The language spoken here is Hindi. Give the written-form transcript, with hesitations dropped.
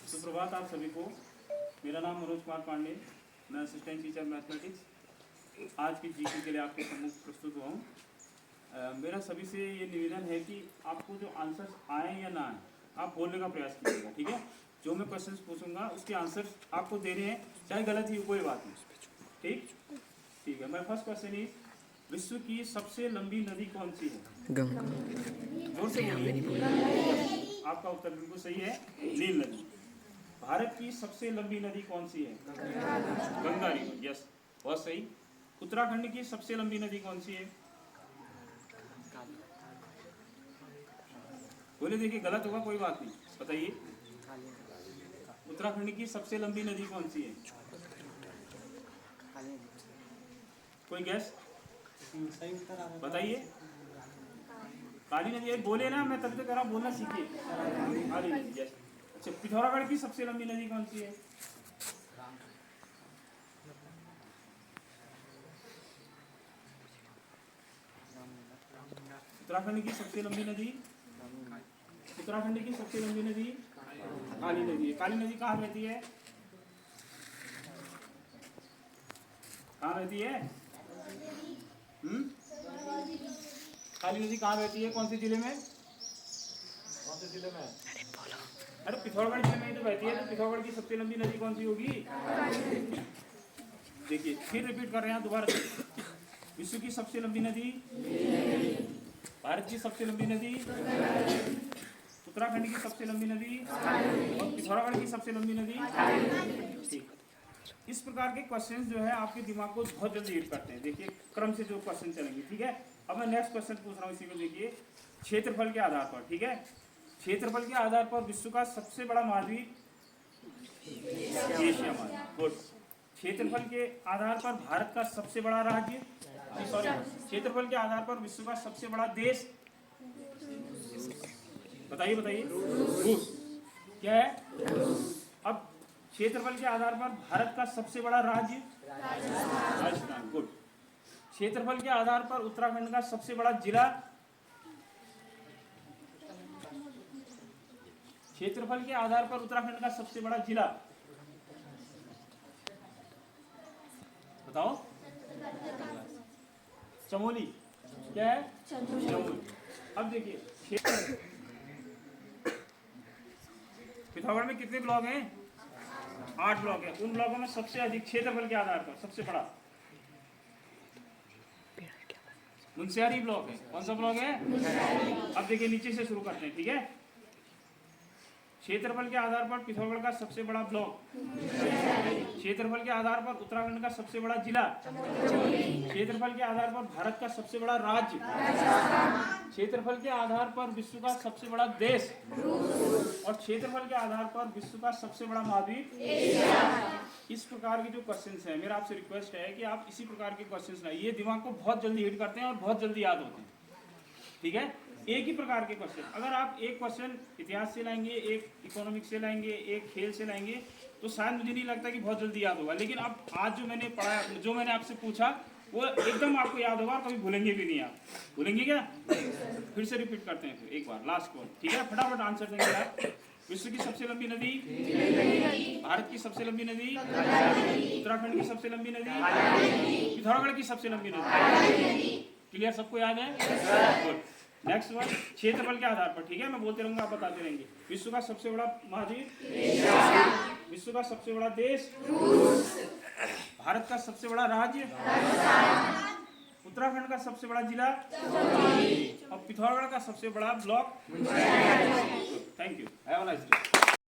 सुप्रभात आप सभी को। मेरा नाम मनोज कुमार पांडे, मैं असिस्टेंट टीचर मैथमेटिक्स आज की जीके के लिए आपके सम्मुख प्रस्तुत हुआ हूँ। मेरा सभी से ये निवेदन है कि आपको जो आंसर्स आए या ना आए, आप बोलने का प्रयास कीजिएगा, ठीक है। जो मैं क्वेश्चंस पूछूंगा उसके आंसर्स आपको देने हैं, चाहे गलत ही कोई बात नहीं, ठीक है। मेरा फर्स्ट क्वेश्चन इज, विश्व की सबसे लंबी नदी कौन सी है? गंगा। जोर से बोलिए। आपका उत्तर बिल्कुल सही है, नील नदी। भारत की सबसे लंबी नदी कौन सी है? गंगा रिवर, यस, बहुत सही। उत्तराखंड की सबसे लंबी नदी कौन सी है? बोले, देखिए गलत होगा कोई बात नहीं, बताइए। उत्तराखंड की सबसे लंबी नदी कौन सी है? कोई गैस बताइए। काली नदी है, बोले ना, मैं तब तक करा, बोलना सीखिए। काली नदी, यस। अच्छा, पिथौरागढ़ की सबसे लंबी नदी कौन सी है? उत्तराखंड की सबसे लंबी नदी, उत्तराखंड की सबसे लंबी नदी काली नदी है। काली नदी कहाँ रहती है? कहाँ रहती है? काली नदी कहाँ रहती है? कौन से जिले में? कौन से जिले में? अरे पिथौरागढ़ जिले में ही तो बहती है, तो पिथौरागढ़ की सबसे लंबी नदी कौन सी होगी? देखिए, फिर रिपीट कर रहे हैं दोबारा। विश्व की सबसे लंबी नदी, भारत की सबसे लंबी नदी, उत्तराखंड की सबसे लंबी नदी और पिथौरागढ़ की सबसे लंबी नदी, ठीक। इस प्रकार के क्वेश्चंस जो है आपके दिमाग को बहुत जल्दी हिट करते हैं। देखिए क्रम से जो क्वेश्चन चलेंगे, ठीक है। अब मैं नेक्स्ट क्वेश्चन पूछ रहा हूँ, इसी को देखिए। क्षेत्रफल के आधार पर, ठीक है, क्षेत्रफल के आधार पर विश्व का सबसे बड़ा महाद्वीप एशिया महाद्वीप, गुड। क्षेत्रफल के आधार पर भारत का सबसे बड़ा राज्य, सॉरी, क्षेत्रफल के आधार पर विश्व का सबसे बड़ा देश, बताइए बताइए। रूस, क्या है? अब क्षेत्रफल के आधार पर भारत का सबसे बड़ा राज्य राजस्थान, गुड। क्षेत्रफल के आधार पर उत्तराखंड का सबसे बड़ा जिला, क्षेत्रफल के आधार पर उत्तराखंड का सबसे बड़ा जिला बताओ। चमोली, क्या है? चमोली। अब देखिए, पिथौरागढ़ में कितने ब्लॉक हैं? 8 ब्लॉक हैं। उन ब्लॉकों में सबसे अधिक क्षेत्रफल के आधार पर सबसे बड़ा मुनस्यारी ब्लॉक है। कौन सा ब्लॉक है? अब देखिए नीचे से शुरू करते हैं, ठीक है। क्षेत्रफल के आधार पर पिथौरागढ़ का सबसे बड़ा ब्लॉक, क्षेत्रफल के आधार पर उत्तराखंड का सबसे बड़ा जिला, क्षेत्रफल के आधार पर भारत का सबसे बड़ा राज्य, क्षेत्रफल के आधार पर विश्व का सबसे बड़ा देश और क्षेत्रफल के आधार पर विश्व का सबसे बड़ा महाद्वीप। इस प्रकार के जो क्वेश्चंस हैं, मेरा आपसे रिक्वेस्ट है कि आप इसी प्रकार के क्वेश्चंस लाइए। ये दिमाग को बहुत जल्दी हिट करते हैं और बहुत जल्दी याद होते हैं, ठीक है। एक ही प्रकार के क्वेश्चन, अगर आप एक क्वेश्चन इतिहास से लाएंगे, एक इकोनॉमिक्स से लाएंगे, एक खेल से लाएंगे, तो शायद मुझे नहीं लगता कि बहुत जल्दी याद होगा। लेकिन अब आज जो मैंने पढ़ा, जो मैंने आपसे पूछा, वो एकदम आपको याद होगा, कभी भूलेंगे भी नहीं। आप भूलेंगे क्या? फिर से रिपीट करते हैं, फिर एक बार लास्ट कॉल, ठीक है। फटाफट आंसर देंगे आप। विश्व की सबसे लंबी नदी, भारत की सबसे लंबी नदी, उत्तराखंड की सबसे लंबी नदी, पिथौरागढ़ की सबसे लंबी नदी। क्लियर? सबको याद है? गुड। नेक्स्ट वन, क्षेत्रफल के आधार पर, ठीक है, मैं बोलते रहूंगा, आप बताते रहेंगे। विश्व का सबसे बड़ा महाद्वीप, विश्व का सबसे बड़ा देश, भारत का सबसे बड़ा राज्य, उत्तराखंड का सबसे बड़ा जिला और पिथौरागढ़ का सबसे बड़ा block. Thank you, have a nice day.